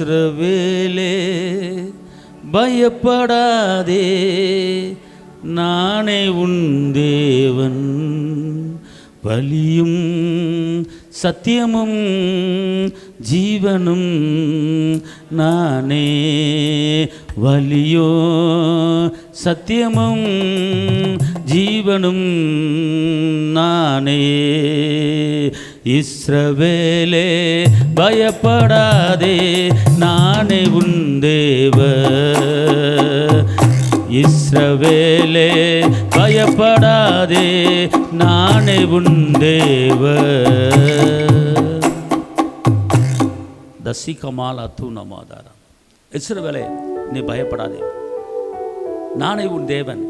இஸ்ரவேலே பயப்படாதே, நானே உன் தேவன், வலியும் சத்தியமும் ஜீவனும் நானே, வலியோ சத்தியமும் ஜீவனும் நானே. இஸ்ரவேலே பயப்படாதே, நானே உன் தேவன். இஸ்ரவேலே பயப்படாதே, நானே உன் தேவன். தசிகமாலா தூணமாதாரம். இஸ்ரவேலே நீ பயப்படாதே, நானே உன் தேவன்.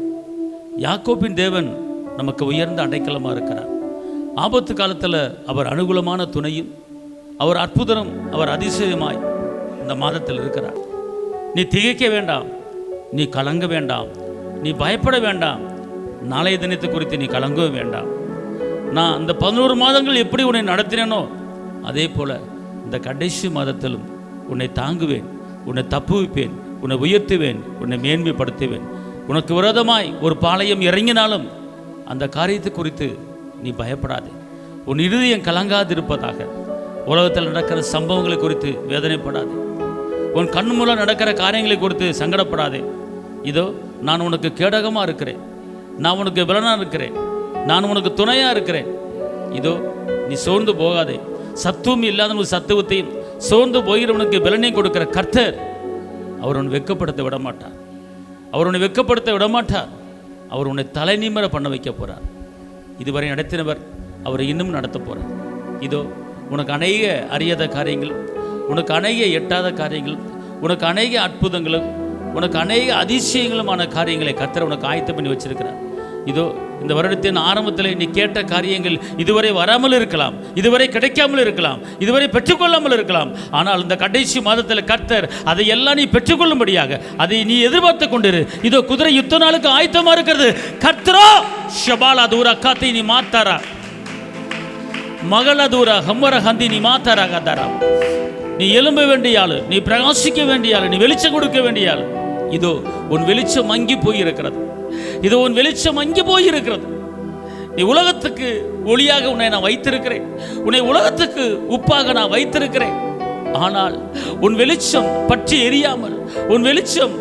யாக்கோபின் தேவன் நமக்கு உயர்ந்த அடைக்கலமாக இருக்கிறார். ஆபத்து காலத்தில் அவர் அனுகூலமான துணையும், அவர் அற்புதம், அவர் அதிசயமாய் இந்த மாதத்தில் இருக்கிறார். நீ திகைக்க வேண்டாம், நீ கலங்க வேண்டாம், நீ பயப்பட வேண்டாம், நாளைய தினத்தை குறித்து நீ கலங்கவும் வேண்டாம். நான் அந்த 11 மாதங்கள் எப்படி உன்னை நடத்தினேனோ அதே போல் இந்த கடைசி மாதத்திலும் உன்னை தாங்குவேன், உன்னை தப்புவிப்பேன், உன்னை உயர்த்துவேன், உன்னை மேன்மைப்படுத்துவேன். உனக்கு விரோதமாய் ஒரு பாளையம் இறங்கினாலும் அந்த காரியத்தை குறித்து நீ பயப்படாதே. உன் இருதயம் கலங்காதிருப்பதாக. உலகத்தில் நடக்கிற சம்பவங்களை குறித்து வேதனைப்படாதே. உன் கண் மூலம் நடக்கிற காரியங்களை குறித்து சங்கடப்படாதே. இதோ நான் உனக்கு கேடகமாக இருக்கிறேன், நான் உனக்கு பலனாக இருக்கிறேன், நான் உனக்கு துணையாக இருக்கிறேன். இதோ நீ சோர்ந்து போகாதே. சத்துவம் இல்லாதவனுக்கு சத்துவத்தையும், சோர்ந்து போகிறவனுக்கு பலனையும் கொடுக்கிற கர்த்தர் அவர் உன்னை வெட்கப்படுத்த விடமாட்டார். அவர் உன்னை வெட்கப்படுத்த விடமாட்டார். அவர் உன்னை தலை நிமிர பண்ண வைக்க போகிறார். இதுவரை நடத்தினவர் அவரை இன்னும் நடத்த போகிறார். இதோ உனக்கு அநேக அறியாத காரியங்கள், உனக்கு அநேக எட்டாத காரியங்கள், உனக்கு அநேக அற்புதங்களும், உனக்கு அநேக அதிசயங்களுமான காரியங்களை கர்த்தர் உனக்கு ஆயத்தம் பண்ணி வச்சிருக்கிறார். இதோ இந்த வருடத்தின் ஆரம்பத்தில் நீ கேட்ட காரியங்கள் இதுவரை வராமல் இருக்கலாம், இதுவரை கிடைக்காமல் இருக்கலாம், இதுவரை பெற்றுக்கொள்ளாமல் இருக்கலாம். ஆனால் இந்த கடைசி மாதத்தில் கர்த்தர் அதை எல்லாம் நீ பெற்றுக்கொள்ளும்படியாக அதை நீ எதிர்பார்த்து கொண்டிரு. இதோ குதிரை யுத்த நாளுக்கு ஆயத்தமாக இருக்கிறது. கர்த்தரோ ஷபாலா தூரா காத்தி நீ மாத்தாரா, மகள தூரா ஹம்மர ஹந்தி நீ மாத்தாரா காத்தாரா. நீ எழும்ப வேண்டிய ஆளு, நீ பிரகாசிக்க வேண்டிய ஆளு, நீ வெளிச்சம் கொடுக்க வேண்டிய ஆளு. இதோ உன் வெளிச்சம் மங்கி போயிருக்கிறது. இதோ உன் வெளிச்சம் மங்கி போயிருக்கிறது. நீ உலகத்துக்கு ஒளியாக உன்னை நான் வைத்திருக்கிறேன், உன்னை உலகத்துக்கு உப்பாக நான் வைத்திருக்கிறேன். ஆனால் உன் வெளிச்சம் பற்றி எரியாமல், உன் வெளிச்சம்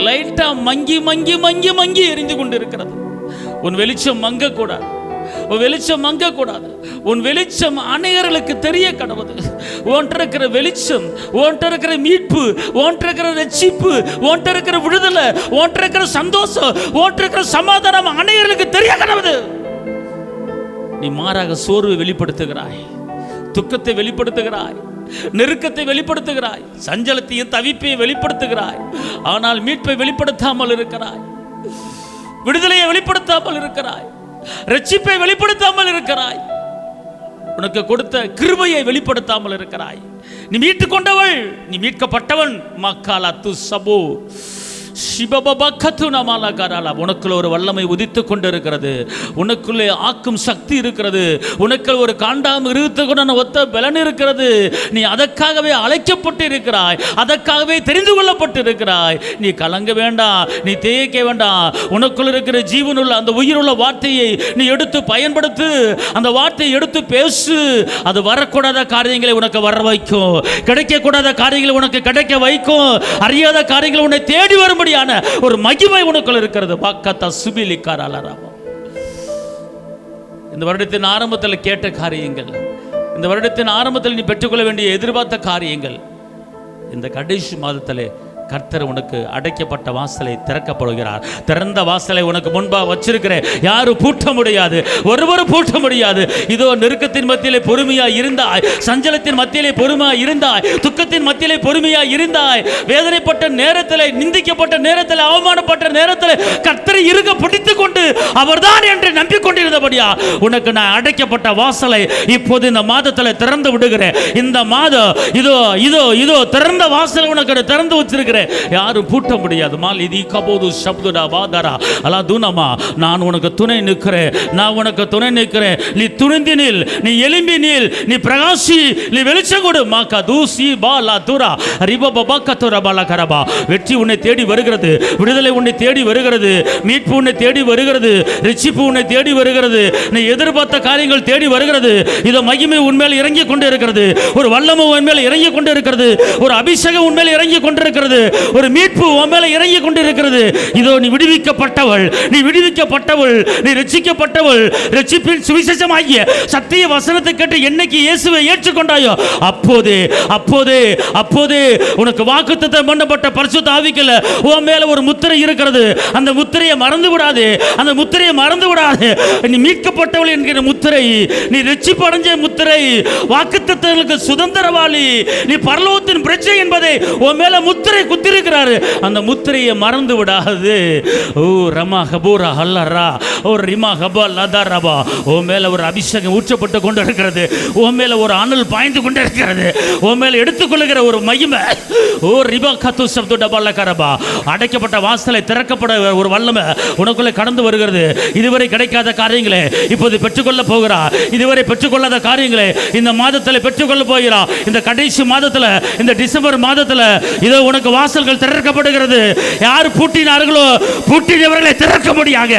லைட்டா மங்கி மங்கி மங்கி மங்கி எரிந்து கொண்டிருக்கிறது. உன் வெளிச்சம் மங்கக்கூடாது, உன் வெளிச்சம் மங்கக்கூடாது. உன் வெளிச்சம் அநேகர்களுக்கு தெரிய கடவுது. உன்கிட்ட இருக்கிற வெளிச்சம், உன்கிட்ட இருக்கிற மீட்பு, உன்கிட்ட இருக்கிற ரட்சிப்பு, உன்கிட்ட இருக்கிற விடுதலை, உன்கிட்ட இருக்கிற சந்தோஷம், உன்கிட்ட இருக்கிற சமாதானம் அநேகர்களுக்கு தெரிய கடவுது. நீ மாறாக சோர்வை வெளிப்படுத்துகிறாய், துக்கத்தை வெளிப்படுத்துகிறாய், நெருக்கத்தை வெளிப்படுத்துகிறாய், சஞ்சலத்தையும் தவிப்பையும் வெளிப்படுத்துகிறாய். ஆனால் மீட்பை வெளிப்படுத்தாமல் இருக்கிறாய், விடுதலையை வெளிப்படுத்தாமல் இருக்கிறாய், ரட்சிப்பை வெளிப்படுத்தாமல் இருக்கிறாய், உனக்கு கொடுத்த கிருபையை வெளிப்படுத்தாமல் இருக்கிறாய். நீ மீட்டு கொண்டவள், நீ மீட்கப்பட்டவன். மக்காலா து சபோ உனக்குள்ள ஒரு வல்லமை உதித்து கொண்டு இருக்கிறது. உனக்குள்ளே ஆக்கும் சக்தி இருக்கிறது. உனக்குள்ள ஒரு காண்டாம இருத்துக்குடன் ஒத்த பலன் இருக்கிறது. நீ அதற்காகவே அழைக்கப்பட்டு இருக்கிறாய், அதற்காகவே தெரிந்து கொள்ளப்பட்டு இருக்கிறாய். நீ கலங்க வேண்டாம், நீ தேய்க்க வேண்டாம். உனக்குள்ள இருக்கிற ஜீவனுள்ள அந்த உயிருள்ள வார்த்தையை நீ எடுத்து பயன்படுத்து. அந்த வார்த்தையை எடுத்து பேசு. அது வரக்கூடாத காரியங்களை உனக்கு வர வைக்கும், கிடைக்கக்கூடாத காரியங்களை உனக்கு கிடைக்க வைக்கும், அறியாத காரியங்களை உன்னை தேடி வரும் ஒரு மகிமை உனக்குள்ள இருக்கிறது. இந்த வருடத்தின் ஆரம்பத்தில் கேட்ட காரியங்கள், இந்த வருடத்தின் ஆரம்பத்தில் நீ பெற்றுக்கொள்ள வேண்டிய எதிர்பார்த்த காரியங்கள், இந்த கடைசி மாதத்திலே கர்த்தர் உனக்கு அடைக்கப்பட்ட வாசலை திறக்கப்படுகிறார். திறந்த வாசலை உனக்கு முன்பாக வச்சிருக்கிறேன். யாரும் பூட்ட முடியாது, ஒருவரும் பூட்ட முடியாது. இதோ நெருக்கத்தின் மத்தியிலே பொறுமையா இருந்தாய், சஞ்சலத்தின் மத்தியிலே பொறுமையா இருந்தாய், துக்கத்தின் மத்தியிலே பொறுமையா இருந்தாய், வேதனைப்பட்ட நேரத்தில், நிந்திக்கப்பட்ட நேரத்தில், அவமானப்பட்ட நேரத்தில் கர்த்தரை இருக பிடித்துக் கொண்டு அவர்தான் என்று நம்பிக்கொண்டிருந்த முடியாதபடியா உனக்கு நான் அடைக்கப்பட்ட வாசலை இப்போது இந்த மாதத்தில் திறந்து விடுகிறேன். இந்த மாதம் இதோ இதோ இதோ திறந்த வாசலை உனக்கு திறந்து வச்சிருக்கிறேன், யாரும் பூட்ட முடியாது. மாலிதி கபோது சப்துடா பாதரா அலா துனமா, நான் உனக்கு துணை நிற்கிறேன், நான் உனக்கு துணை நிற்கிறேன். நீ துணிந்து நில், நீ எலும்பி நில், நீ பிரகாசி, நீ வெளிச்சம் கொடு. மாக்கா தூசி பாலா துரா ரிபா கத்துரா பாலா கரபா. வெற்றி உன்னை தேடி வருகிறது, விடுதலை உன்னை தேடி வருகிறது, மீட்பு உன்னை தேடி வருகிறது, ரட்சிப்பு உன்னை தேடி வருகிறது, நீ எதிர்பார்த்த காரியங்கள் தேடி வருகிறது. இதோ மகிமை உன்மேல் இறங்கி கொண்டு இருக்கிறது, ஒரு வல்லமை உன்மேல் இறங்கி கொண்டு இருக்கிறது, ஒரு அபிஷேகம் உன்மேல் இறங்கி கொண்டிருக்கிறது, ஒரு மீட்பு உன்மேல் இறங்கி கொண்டு இருக்கிறது. இதோ நீ விடுவிக்கப்பட்டவள், நீ விடுவிக்கப்பட்டவள், நீ ரட்சிக்கப்பட்டவள். ரட்சிப்பின் சுவிசேஷமாகிய சத்திய வசனத்தை கேட்டு என்னைக்கு இயேசுவை ஏற்றுக்கொண்டாயோ அப்போதே அப்போதே அப்போதே உனக்கு வாக்குத்தத்தம் பண்ணப்பட்ட பரிசுத்த ஆவிக்குள்ள உன் மேல ஒரு முத்திரை இருக்கிறது. அந்த முத்திரையை மறந்து விடாதே, அந்த முத்திரையை மறந்து விடாதே. நீ மீட்கப்பட்டவள் என்கிற முத்திரை, நீ ரட்சிப்பு அடைஞ்ச முத்திரை, வாக்குத்தத்தங்களுக்கு சுதந்திரவாளி, நீ பரலோகத்தின் பிரச்சனை என்பதை உன் மேல முத்திரை குத்திருக்கிறாரு. அந்த முத்திரையை மறந்து விடாது. ஓ ரமா ஹபூரா ஹல்லரா ஓ ரிமா ஹபா லதரபா. உன் மேல ஒரு அபிஷேகம் ஊற்றப்பட்டு கொண்டு இருக்கிறது, உன் மேல ஒரு அனல் பாய்ந்து கொண்டு இருக்கிறது, உன் மேல எடுத்துக்கொள்ளுகிற ஒரு மகிமை. ஓ ரிபா கத்து சப்து டபால கரபா. அடைக்கப்பட்ட வாசலை திறக்கப்பட ஒரு வல்லமை உனக்குள்ளே கடந்து வருகிறது. இதுவரை கிடைக்காத காரியங்களே இப்போது பெற்றுக்கொள்ள போகிறா. இதுவரை பெற்றுக்கொள்ளாத காரியங்களே இந்த மாதத்தில் பெற்றுக்கொள்ள போகிறா. இந்த கடைசி மாதத்தில், இந்த டிசம்பர் மாதத்தில் இதோ உனக்கு வாசல்கள் திறக்கப்படுகிறது. யார் பூட்டினார்களோ பூட்டினவர்களை திறக்க முடியாக,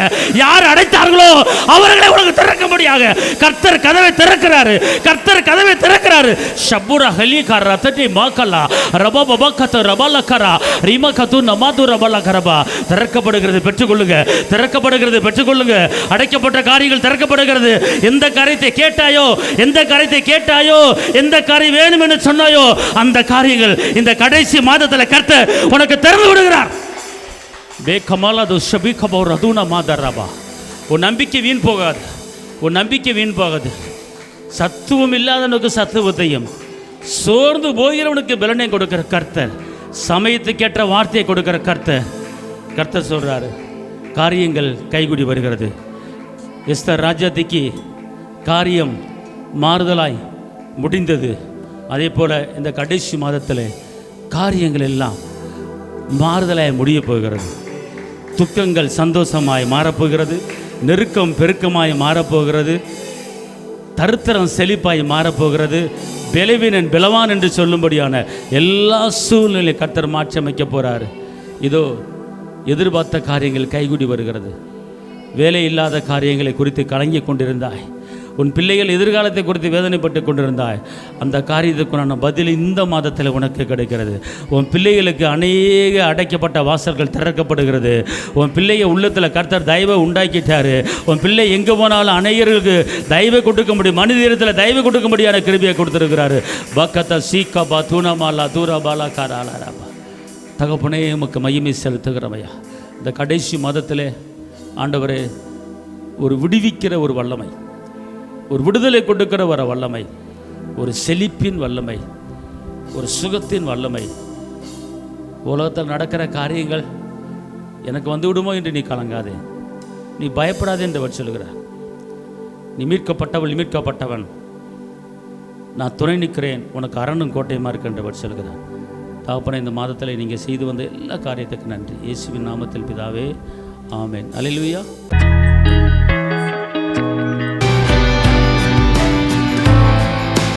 யார் அடைத்தார்களோ அவர்களை உனக்கு திறக்க முடியாக. கர்த்தர் கதவை திறக்கிறாரு, கர்த்தர் கதவை திறக்கிறாரு. ஷபுரா ஹலிகாரா தட்டி மாக்கலா ரபா பபக்கத்து ரபாலக்கரா ரிமா கத்து நமாது ரபாலக்கரபா. திறக்கப்படுகிறது, பெற்றுக்கொள்ளுங்க. திறக்கப்படுகிறது, பெற்றுக்கொள்ளுங்க. அடைக்கப்பட்ட காரியங்கள் திறக்கப்படுகிறது. எந்த காரியத்தை கேட்டாயோ, எந்த காரியத்தை கேட்டாயோ, எந்த காரியம் வேணும் என்று சொன்னாயோ அந்த காரியங்கள் இந்த கடைசி மாதத்தில் கர்த்தர் உனக்கு திறந்து விடுகிறார். உன் நம்பிக்கை வீண் போகாது, உன் நம்பிக்கை வீண் போகாது. சத்துவம் இல்லாதவனுக்கு சத்துவத்தையும், சோர்ந்து போகிறவனுக்கு பலனை கொடுக்கிற கர்த்தர், சமயத்துக்கேற்ற வார்த்தையை கொடுக்கிற கர்த்தர். கர்த்தர் சொல்றாரு, காரியங்கள் கைகூடி வருகிறது. எஸ்தர் ராஜாத்திக்கு காரியம் மாறுதலாய் முடிந்தது. அதே போல இந்த கடைசி மாதத்தில் காரியங்கள் எல்லாம் மாறுதலாய் முடிய போகிறது. துக்கங்கள் சந்தோஷமாய் மாறப்போகிறது, நெருக்கம் பெருக்கமாய் மாறப்போகிறது, தருத்திரம் செழிப்பாய் மாறப்போகிறது, பலவீனன் பலவான் என்று சொல்லும்படியான எல்லா சூழ்நிலை கர்த்தர் மாற்றி அமைக்க போகிறார். இதோ எதிர்பார்த்த காரியங்கள் கைகூடி வருகிறது. வேலை இல்லாத காரியங்களை குறித்து கலங்கி கொண்டிருந்தாய், உன் பிள்ளைகள் எதிர்காலத்தை குறித்து வேதனைப்பட்டு கொண்டிருந்தாய், அந்த காரியத்துக்குண்டான பதில் இந்த மாதத்தில் உனக்கு கிடைக்கிறது. உன் பிள்ளைகளுக்கு அநேக அடைக்கப்பட்ட வாசல்கள் திறக்கப்படுகிறது. உன் பிள்ளைய உள்ளத்தில் கர்த்தர் தயவை உண்டாக்கிட்டாரு. உன் பிள்ளை எங்கே போனாலும் அநேகர்களுக்கு தயவை கொடுக்க முடியும், மனிதத்தில் தயவை கொடுக்க முடியாத கிருபையை கொடுத்துருக்கிறாரு. பக்கத்த சீக்கபா தூணமாலா தூரபாலா காராலாராபா. தகப்பனே உமக்கு மகிமை செலுத்துகிறவையா. இந்த கடைசி மாதத்தில் ஆண்டவரே ஒரு விடுவிக்கிற ஒரு வல்லமை, ஒரு விடுதலை கொடுக்கிற வர வல்லமை, ஒரு செழிப்பின் வல்லமை, ஒரு சுகத்தின் வல்லமை. உலகத்தில் நடக்கிற காரியங்கள் எனக்கு வந்து விடுமோ என்று நீ கலங்காதே, நீ பயப்படாதே என்று சொல்லுகிறார். நீ மீட்கப்பட்டவள், மீட்கப்பட்டவன், நான் துணை நிற்கிறேன், உனக்கு அரணும் கோட்டையுமா இருக்கு என்று சொல்லுகிறார். தகப்பனே, இந்த மாதத்தில் நீங்கள் செய்து வந்த எல்லா காரியத்துக்கு நன்றி. இயேசுவின் நாமத்தில் பிதாவே, ஆமென். அல்லேலூயா.